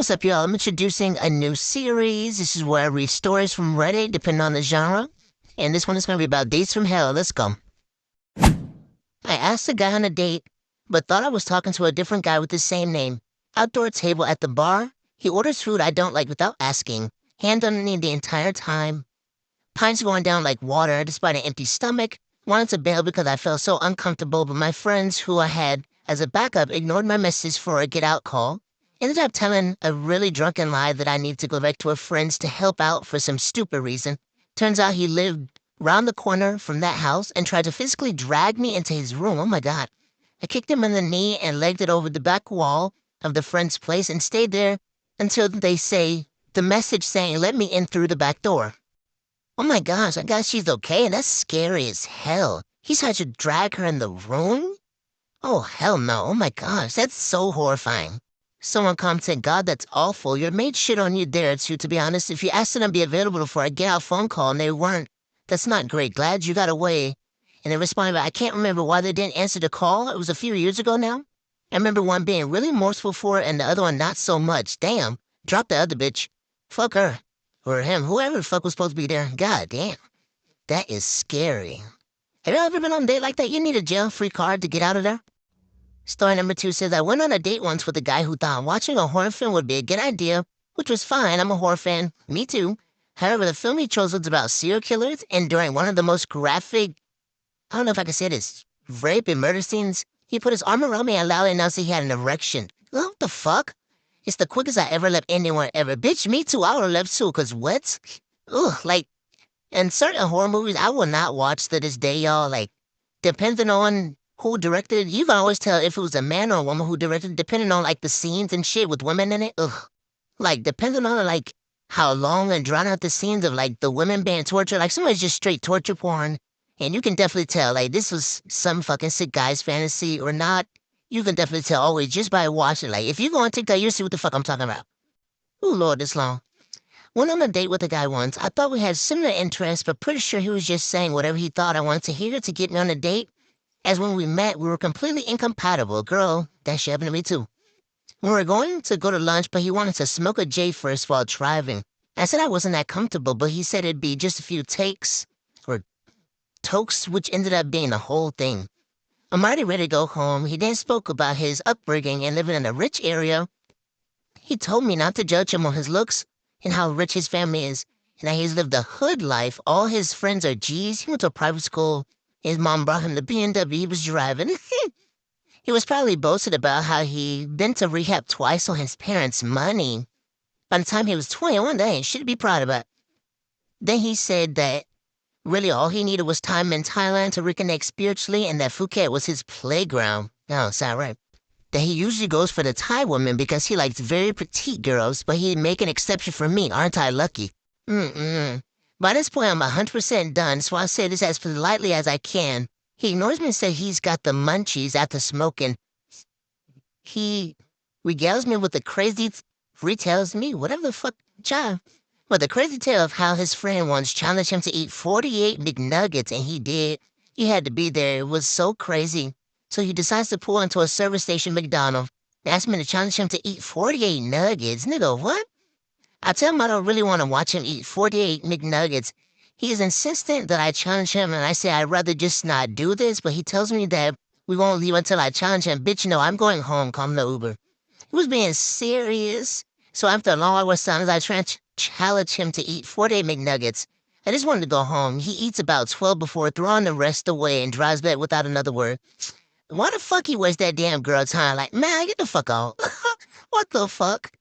What's up, y'all? I'm introducing a new series. This is where I read stories from Reddit, depending on the genre. And this one is going to be about dates from hell. Let's go. I asked a guy on a date, but thought I was talking to a different guy with the same name. Outdoor table at the bar. He orders food I don't like without asking. Hand on knee the entire time. Pints going down like water despite an empty stomach. Wanted to bail because I felt so uncomfortable, but my friends who I had as a backup ignored my message for a get out call. Ended up telling a really drunken lie that I need to go back to a friend's to help out for some stupid reason. Turns out he lived round the corner from that house and tried to physically drag me into his room. Oh my God. I kicked him in the knee and legged it over the back wall of the friend's place and stayed there until the message saying, let me in through the back door. Oh my gosh, I guess she's okay, and that's scary as hell. He tried to drag her in the room? Oh, hell no. Oh my gosh, that's so horrifying. Someone commented, God, that's awful. Your maid shit on you there, too, to be honest. If you asked them to be available for a get-out phone call and they weren't, that's not great. Glad you got away. And they responded, I can't remember why they didn't answer the call. It was a few years ago now. I remember one being really remorseful for it and the other one not so much. Damn. Drop the other bitch. Fuck her. Or him. Whoever the fuck was supposed to be there. God damn. That is scary. Have you ever been on a date like that? You need a jail-free card to get out of there? Story number 2 says, I went on a date once with a guy who thought watching a horror film would be a good idea, which was fine. I'm a horror fan. Me too. However, the film he chose was about serial killers, and during one of the most graphic, I don't know if I can say this, rape and murder scenes, he put his arm around me and loudly announced that he had an erection. What the fuck? It's the quickest I ever left anyone ever. Bitch, me too. I would've left too, cause what? Ugh, like, in certain horror movies, I will not watch to this day, y'all. Like, depending on who directed, you can always tell if it was a man or a woman who directed, depending on, like, the scenes and shit with women in it. Ugh. Like, depending on, like, how long and drawn out the scenes of, like, the women being tortured. Like, somebody's just straight torture porn. And you can definitely tell, like, this was some fucking sick guy's fantasy or not. You can definitely tell always just by watching. Like, if you go on TikTok, you'll see what the fuck I'm talking about. Ooh, Lord, this long. Went on a date with a guy once. I thought we had similar interests, but pretty sure he was just saying whatever he thought I wanted to hear to get me on a date. As when we met, we were completely incompatible. Girl, that shit happened to me too. We were going to go to lunch, but he wanted to smoke a J first while driving. I said I wasn't that comfortable, but he said it'd be just a few takes, or tokes, which ended up being the whole thing. I'm already ready to go home. He then spoke about his upbringing and living in a rich area. He told me not to judge him on his looks and how rich his family is, and that he's lived a hood life. All his friends are G's. He went to a private school. His mom brought him the BMW he was driving. He was probably boasted about how he'd been to rehab twice on his parents' money. By the time he was 21, that ain't shit to be proud about. Then he said that really all he needed was time in Thailand to reconnect spiritually and that Phuket was his playground. Oh, sound right. That he usually goes for the Thai woman because he likes very petite girls, but he'd make an exception for me. Aren't I lucky? By this point, I'm 100% done, so I say this as politely as I can. He ignores me and says he's got the munchies after smoking. He regales me with the crazy, retells me, whatever the fuck, child. But the crazy tale of how his friend once challenged him to eat 48 McNuggets, and he did. He had to be there. It was so crazy. So he decides to pull into a service station McDonald's and asks me to challenge him to eat 48 nuggets. Nigga, what? I tell him I don't really want to watch him eat 48 McNuggets. He is insistent that I challenge him, and I say I'd rather just not do this, but he tells me that we won't leave until I challenge him. Bitch, no, I'm going home. Call the Uber. He was being serious. So after a long hour silence, I try to challenge him to eat 48 McNuggets. I just wanted to go home. He eats about 12 before throwing the rest away and drives back without another word. Why the fuck he wastes that damn girl time? Like, man, get the fuck out. What the fuck?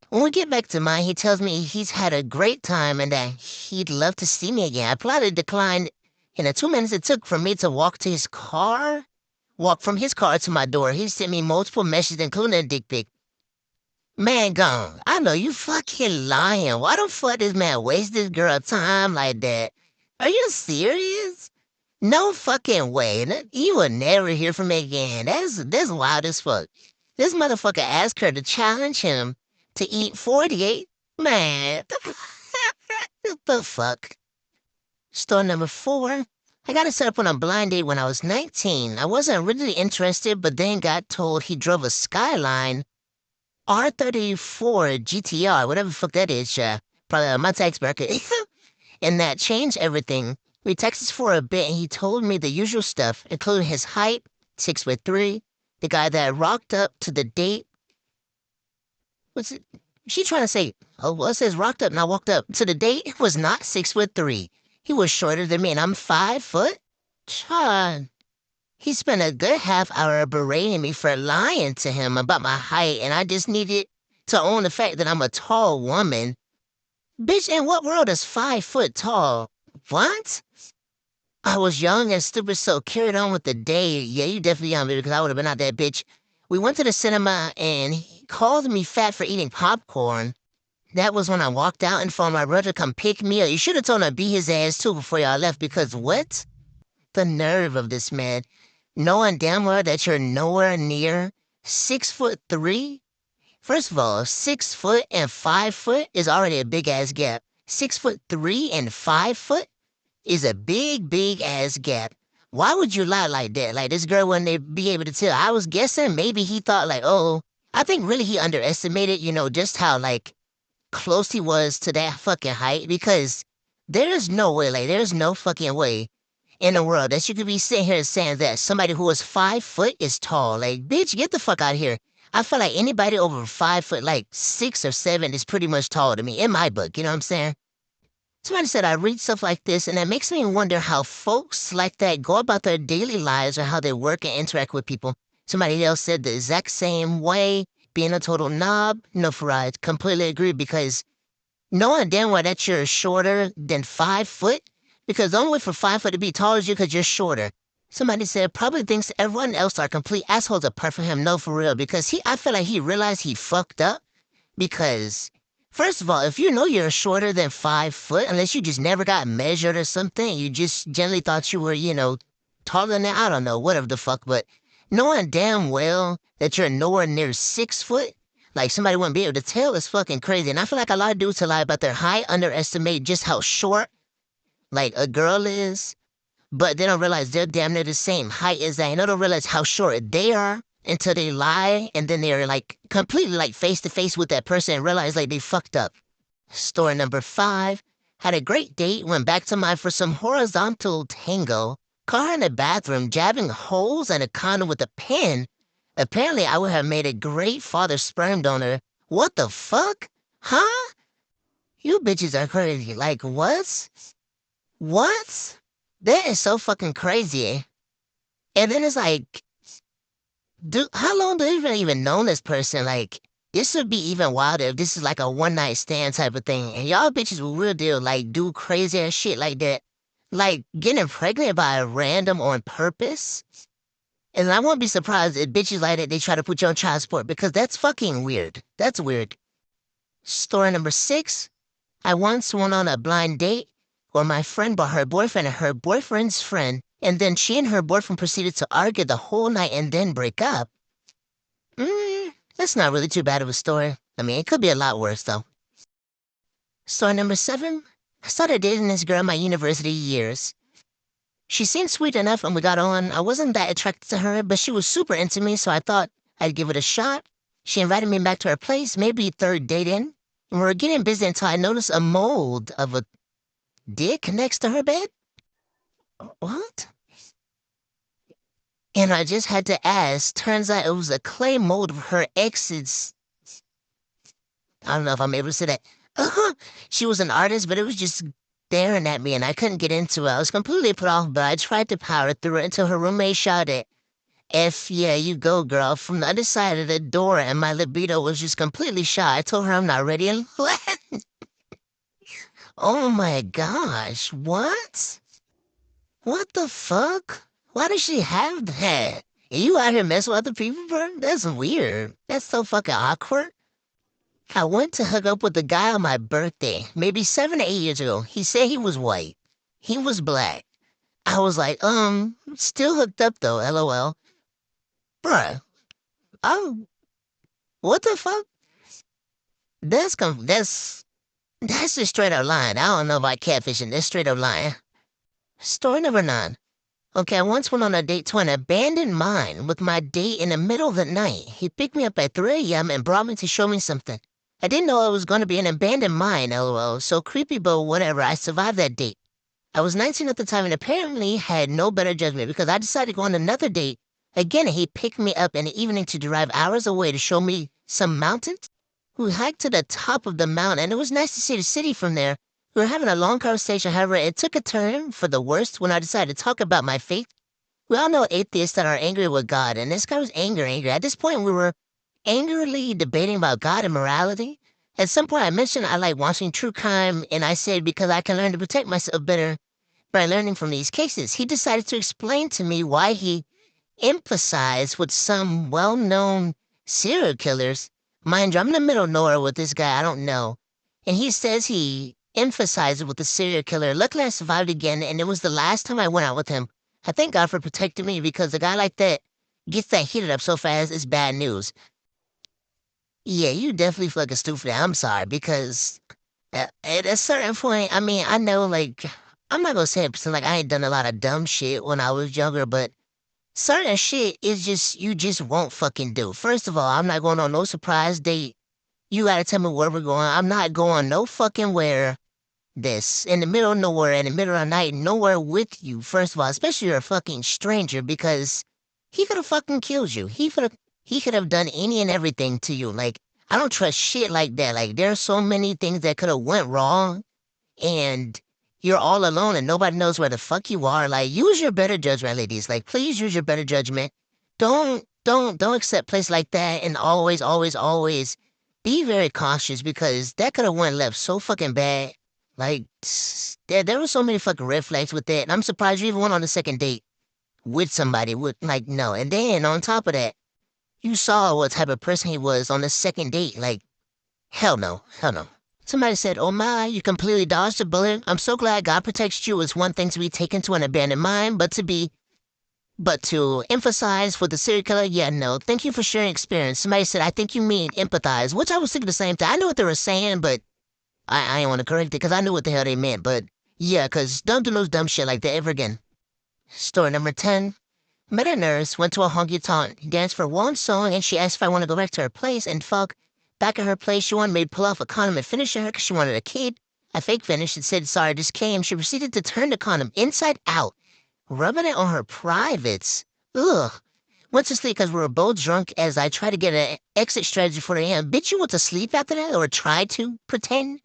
When we get back to mine, he tells me he's had a great time and that he'd love to see me again. I politely declined. In the 2 minutes it took for me to walk from his car to my door, he sent me multiple messages, including a dick pic. Man gone. I know you fucking lying. Why the fuck this man waste this girl time like that? Are you serious? No fucking way. You will never hear from me again. That's wild as fuck. This motherfucker asked her to challenge him to eat 48? Man, what the fuck? Story number 4. I got set up on a blind date when I was 19. I wasn't really interested, but then got told he drove a Skyline R34 GTR, whatever the fuck that is, probably my tax bracket. And that changed everything. We texted for a bit and he told me the usual stuff, including his height, 6'3", the guy that rocked up to the date. What's it? She trying to say, oh, well, it says rocked up and I walked up. To the date was not 6'3". He was shorter than me and I'm 5 foot. Chad. He spent a good half hour berating me for lying to him about my height, and I just needed to own the fact that I'm a tall woman. Bitch, in what world is 5 foot tall? What? I was young and stupid, so carried on with the day. Yeah, you definitely young, baby, because I would have been out that bitch. We went to the cinema, and he called me fat for eating popcorn. That was when I walked out and for my brother to come pick me up. You should have told him to beat his ass, too, before y'all left, because what? The nerve of this man. Knowing damn well that you're nowhere near 6'3". First of all, 6 foot and 5 foot is already a big ass gap. 6'3" and 5 foot is a big, big ass gap. Why would you lie like that? Like this girl wouldn't be able to tell. I was guessing maybe he thought like, oh, I think really he underestimated, just how like close he was to that fucking height because there's no way, like there's no fucking way in the world that you could be sitting here saying that somebody who is 5 foot is tall. Like, bitch, get the fuck out of here. I feel like anybody over 5 foot, like 6 or 7, is pretty much tall to me in my book. You know what I'm saying? Somebody said I read stuff like this, and it makes me wonder how folks like that go about their daily lives or how they work and interact with people. Somebody else said the exact same way, being a total knob. No, Farad, completely agree because knowing damn well that you're shorter than 5 foot, because the only way for 5 foot to be tall is you because you're shorter. Somebody said probably thinks everyone else are complete assholes apart from him. No, for real, because I feel like he realized he fucked up because, first of all, if you know you're shorter than 5 foot, unless you just never got measured or something, you just generally thought you were, taller than that, I don't know, whatever the fuck, but knowing damn well that you're nowhere near 6 foot, like somebody wouldn't be able to tell is fucking crazy. And I feel like a lot of dudes lie about their height, underestimate just how short, like, a girl is, but they don't realize they're damn near the same height as that. And they don't realize how short they are until they lie, and then they're, like, completely, like, face-to-face with that person and realize, like, they fucked up. Story number 5. Had a great date, went back to mine for some horizontal tango. Caught her in the bathroom, jabbing holes in a condom with a pen. Apparently, I would have made a great father sperm donor. What the fuck? Huh? You bitches are crazy. Like, what? What? That is so fucking crazy. And then it's like, dude, how long do you even know this person? Like, this would be even wilder if this is like a one-night stand type of thing. And y'all bitches will real deal, like, do crazy ass shit like that. Like, getting pregnant by a random on purpose. And I won't be surprised if bitches like that, they try to put you on child support because that's fucking weird. That's weird. Story number 6. I once went on a blind date where my friend brought her boyfriend and her boyfriend's friend, and then she and her boyfriend proceeded to argue the whole night and then break up. That's not really too bad of a story. I mean, it could be a lot worse, though. Story number 7. I started dating this girl my university years. She seemed sweet enough and we got on. I wasn't that attracted to her, but she was super into me, so I thought I'd give it a shot. She invited me back to her place, maybe third date in, and we were getting busy until I noticed a mold of a dick next to her bed. What? And I just had to ask. Turns out it was a clay mold of her ex's. I don't know if I'm able to say that. She was an artist, but it was just staring at me and I couldn't get into it. I was completely put off, but I tried to power through it until her roommate shouted, F yeah, you go, girl, from the other side of the door, and my libido was just completely shot. I told her I'm not ready and left. Oh my gosh, what? What the fuck? Why does she have that? And you out here messing with other people, bro? That's weird. That's so fucking awkward. I went to hook up with a guy on my birthday, maybe 7 or 8 years ago. He said he was white. He was black. I was like, still hooked up though, LOL. Bruh, oh, what the fuck? That's just straight up lying. I don't know about catfishing. That's straight up lying. Story number 9. Okay, I once went on a date to an abandoned mine with my date in the middle of the night. He picked me up at 3 a.m. and brought me to show me something. I didn't know it was going to be an abandoned mine, lol. So creepy, but whatever. I survived that date. I was 19 at the time and apparently had no better judgment because I decided to go on another date. Again, he picked me up in the evening to drive hours away to show me some mountains. We hiked to the top of the mountain and it was nice to see the city from there. We were having a long conversation, however, it took a turn for the worst when I decided to talk about my faith. We all know atheists that are angry with God, and this guy was angry. At this point, we were angrily debating about God and morality. At some point, I mentioned I like watching true crime, and I said because I can learn to protect myself better by learning from these cases. He decided to explain to me why he emphasized with some well-known serial killers. Mind you, I'm in the middle of nowhere with this guy I don't know. And he says he emphasized it with the serial killer. Luckily, I survived again, and it was the last time I went out with him. I thank God for protecting me because a guy like that gets that heated up so fast, it's bad news. Yeah, you definitely fucking stupid. I'm sorry because at a certain point, I mean, I know, like, I'm not gonna say it, like I ain't done a lot of dumb shit when I was younger, but certain shit is just you just won't fucking do. First of all, I'm not going on no surprise date. You gotta tell me where we're going. I'm not going no fucking where. This in the middle of nowhere, in the middle of the night, nowhere with you. First of all, especially you're a fucking stranger because he could have fucking killed you. He could have done any and everything to you. Like I don't trust shit like that. Like there's so many things that could have went wrong, and you're all alone and nobody knows where the fuck you are. Like, use your better judgment, ladies. Like, please use your better judgment. Don't accept place like that and always be very cautious because that could have went left so fucking bad. Like, there were so many fucking red flags with that. And I'm surprised you even went on a second date with somebody with, like, no. And then on top of that, you saw what type of person he was on the second date. Like, hell no, hell no. Somebody said, oh my, you completely dodged a bullet. I'm so glad God protects you. It's one thing to be taken to an abandoned mine, but to emphasize for the serial killer, yeah, no. Thank you for sharing experience. Somebody said, I think you mean empathize, which I was thinking the same thing. I knew what they were saying, but I ain't want to correct it because I knew what the hell they meant. But yeah, because don't do no dumb shit like that ever again. Story number 10. Met a nurse, went to a honky-tonk, danced for one song, and she asked if I want to go back to her place, and fuck, back at her place, she wanted me to pull off a condom and finish her because she wanted a kid. I fake finished and said, sorry, just came. She proceeded to turn the condom inside out, rubbing it on her privates. Ugh. Went to sleep because we were both drunk as I tried to get an exit strategy for the end. Bitch, you went to sleep after that or tried to pretend?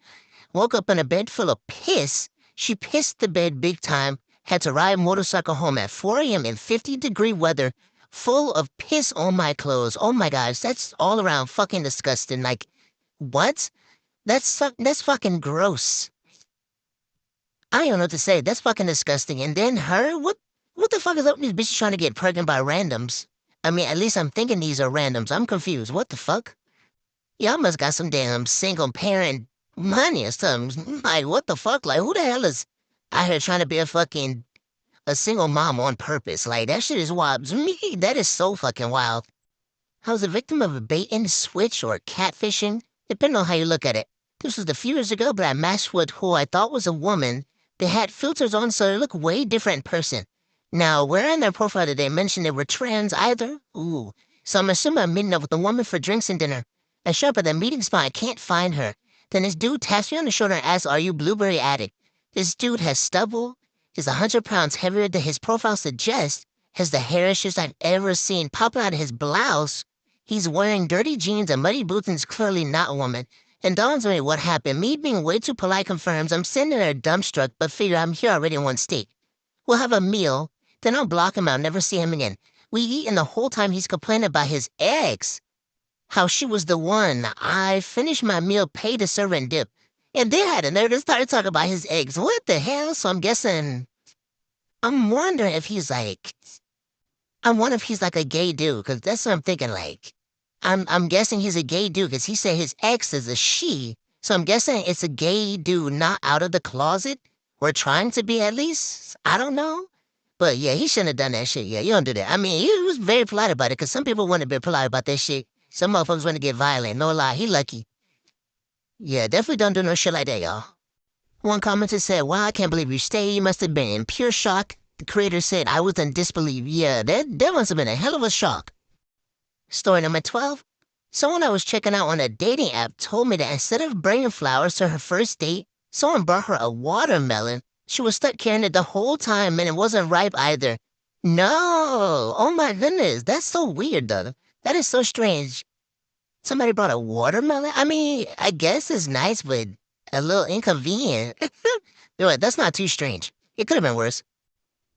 Woke up in a bed full of piss. She pissed the bed big time. Had to ride a motorcycle home at 4 a.m. in 50-degree weather, full of piss on my clothes. Oh my gosh, that's all around fucking disgusting. Like, what? That's fucking gross. I don't know what to say. That's fucking disgusting. And then her, what the fuck is up with these bitches trying to get pregnant by randoms? I mean, at least I'm thinking these are randoms. I'm confused. What the fuck? Y'all must got some damn single parent money or something. Like, what the fuck? Like, who the hell is out here trying to be a single mom on purpose? Like, that shit is wild. To me, that is so fucking wild. I was a victim of a bait and switch or catfishing, depending on how you look at it. This was a few years ago, but I matched with who I thought was a woman. They had filters on, so they look way different in person. Now, where in their profile did they mention they were trans either? Ooh. So I'm assuming I'm meeting up with a woman for drinks and dinner. I show up at the meeting spot, I can't find her. Then this dude taps me on the shoulder and asks, are you blueberry addict? This dude has stubble, is 100 pounds heavier than his profile suggests, has the hairiest I've ever seen popping out of his blouse. He's wearing dirty jeans and muddy boots and is clearly not a woman. And dawns on me what happened. Me being way too polite confirms I'm sitting there dumbstruck, but figure I'm here already in one state. We'll have a meal, then I'll block him out, never see him again. We eat, and the whole time he's complaining about his ex. How she was the one. I finished my meal, paid to serve and dip. And then had a nerve to start talking about his ex. What the hell? So I'm wondering if he's like, I wonder if he's like a gay dude, because that's what I'm thinking, like. I'm guessing he's a gay dude, because he said his ex is a she. So I'm guessing it's a gay dude not out of the closet, or trying to be at least. I don't know. But yeah, he shouldn't have done that shit. Yeah, you don't do that. I mean, he was very polite about it, because some people wouldn't have been polite about that shit. Some motherfuckers want to get violent. No lie, he lucky. Yeah, definitely don't do no shit like that, y'all. One commenter said, wow, I can't believe you stayed. You must have been in pure shock. The creator said I was in disbelief. Yeah, that must have been a hell of a shock. Story number 12. Someone I was checking out on a dating app told me that instead of bringing flowers to her first date, someone brought her a watermelon. She was stuck carrying it the whole time and it wasn't ripe either. No! Oh my goodness, that's so weird though. That is so strange. Somebody brought a watermelon? I mean, I guess it's nice, but a little inconvenient. That's not too strange. It could have been worse.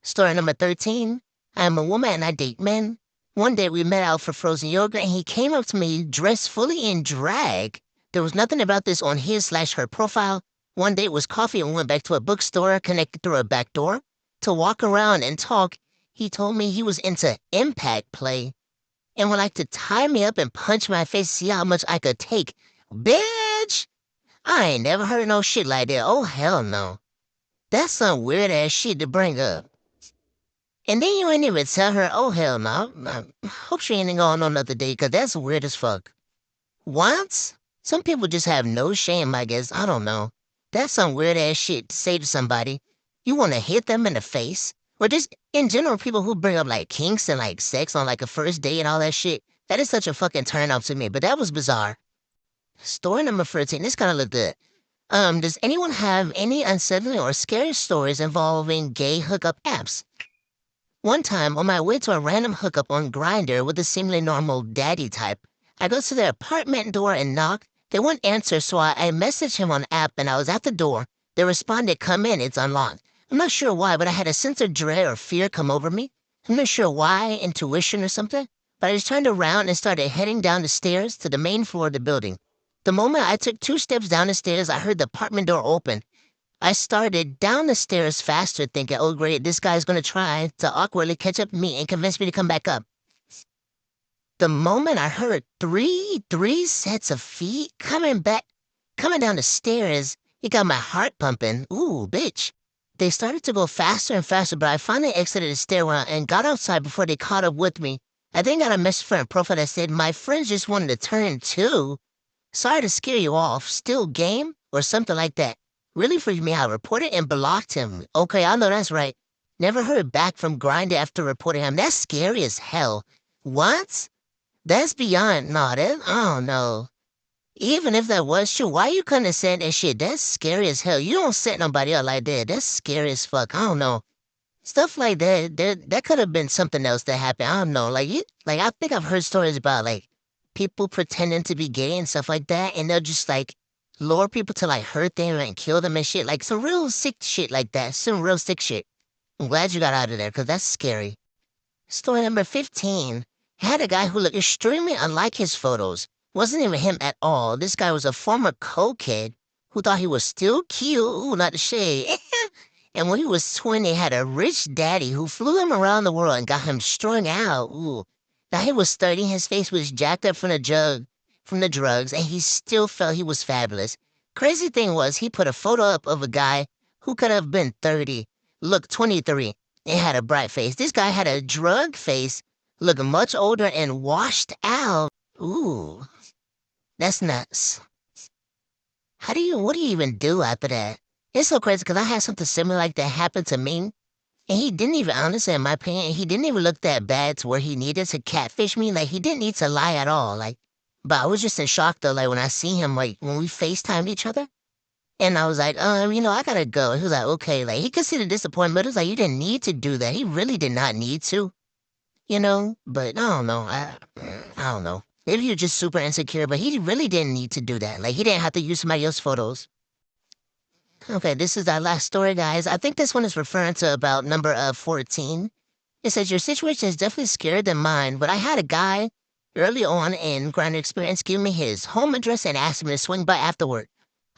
Story number 13. I'm a woman and I date men. One day we met out for frozen yogurt and he came up to me dressed fully in drag. There was nothing about this on his/her profile. One day it was coffee and we went back to a bookstore connected through a back door. To walk around and talk, he told me he was into impact play and would like to tie me up and punch my face to see how much I could take. Bitch! I ain't never heard no shit like that. Oh, hell no. That's some weird-ass shit to bring up. And then you ain't even tell her, oh, hell no. Hope she ain't going on another date, 'cause that's weird as fuck. Once? Some people just have no shame, I guess. I don't know. That's some weird-ass shit to say to somebody. You want to hit them in the face? Or just, in general, people who bring up, like, kinks and, like, sex on, like, a first date and all that shit. That is such a fucking turn-off to me, but that was bizarre. Story number 13. This kind of looked good. Does anyone have any unsettling or scary stories involving gay hookup apps? One time, on my way to a random hookup on Grindr with a seemingly normal daddy type, I go to their apartment door and knock. They won't answer, so I messaged him on app and I was at the door. They responded, come in, it's unlocked. I'm not sure why, but I had a sense of dread or fear come over me. I'm not sure why, intuition or something, but I just turned around and started heading down the stairs to the main floor of the building. The moment I took 2 steps down the stairs, I heard the apartment door open. I started down the stairs faster, thinking, oh great, this guy's gonna try to awkwardly catch up to me and convince me to come back up. The moment I heard three sets of feet coming down the stairs, it got my heart pumping. Ooh, bitch. They started to go faster and faster, but I finally exited the stairwell and got outside before they caught up with me. I then got a message from a profile that said, my friends just wanted to turn too. Sorry to scare you off. Still game? Or something like that. Really freaked me out. Reported and blocked him. Okay, I know that's right. Never heard back from Grindr after reporting him. That's scary as hell. What? That's beyond. Nah, that, I don't know. Even if that was true, why you couldn't have said that shit? That's scary as hell. You don't set nobody up like that. That's scary as fuck. I don't know. Stuff like that could have been something else that happened. I don't know. Like I think I've heard stories about, like, people pretending to be gay and stuff like that, and they'll just, like, lure people to, like, hurt them and kill them and shit. Like, some real sick shit like that. Some real sick shit. I'm glad you got out of there, because that's scary. Story number 15. Had a guy who looked extremely unlike his photos. Wasn't even him at all. This guy was a former co-kid who thought he was still cute. Ooh, not the shade. And when he was 20, had a rich daddy who flew him around the world and got him strung out. Ooh. Now he was 30, his face was jacked up from the drugs, and he still felt he was fabulous. Crazy thing was, he put a photo up of a guy who could have been 30, looked 23, and had a bright face. This guy had a drug face, looked much older and washed out. Ooh, that's nuts. What do you even do after that? It's so crazy because I had something similar like that happen to me. And he didn't even, honestly, in my opinion, he didn't even look that bad to where he needed to catfish me. Like, he didn't need to lie at all. Like, but I was just in shock, though, like, when I see him, like, when we FaceTimed each other. And I was like, I gotta go. He was like, okay. Like, he could see the disappointment. It was like, you didn't need to do that. He really did not need to, But I don't know. I don't know. Maybe you're just super insecure, but he really didn't need to do that. Like, he didn't have to use somebody else's photos. Okay, this is our last story, guys. I think this one is referring to about number 14. It says, your situation is definitely scarier than mine, but I had a guy early on in Grindr experience give me his home address and asked me to swing by afterward.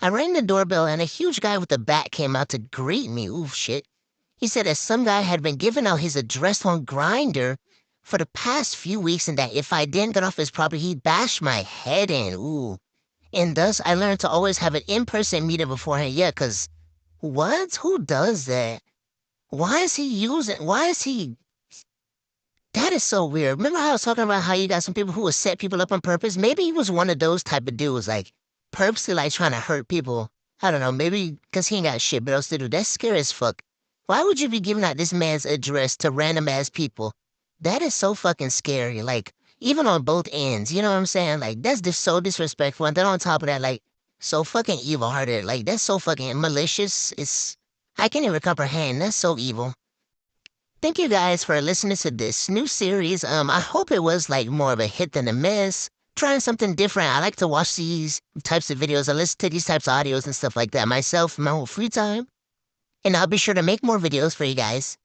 I rang the doorbell and a huge guy with a bat came out to greet me. Ooh, shit. He said that some guy had been giving out his address on Grindr for the past few weeks and that if I didn't get off his property, he'd bash my head in. Ooh. And thus, I learned to always have an in-person meeting beforehand. Yeah, because what? Who does that? Why is he... That is so weird. Remember how I was talking about how you got some people who would set people up on purpose? Maybe he was one of those type of dudes, like, purposely, like, trying to hurt people. I don't know, maybe because he ain't got shit but else to do. That's scary as fuck. Why would you be giving out this man's address to random ass people? That is so fucking scary. Like, even on both ends, you know what I'm saying? Like, that's just so disrespectful. And then on top of that, like, so fucking evil hearted. Like, that's so fucking malicious. I can't even comprehend. That's so evil. Thank you guys for listening to this new series. I hope it was like more of a hit than a miss. Trying something different. I like to watch these types of videos. I listen to these types of audios and stuff like that myself in my whole free time. And I'll be sure to make more videos for you guys.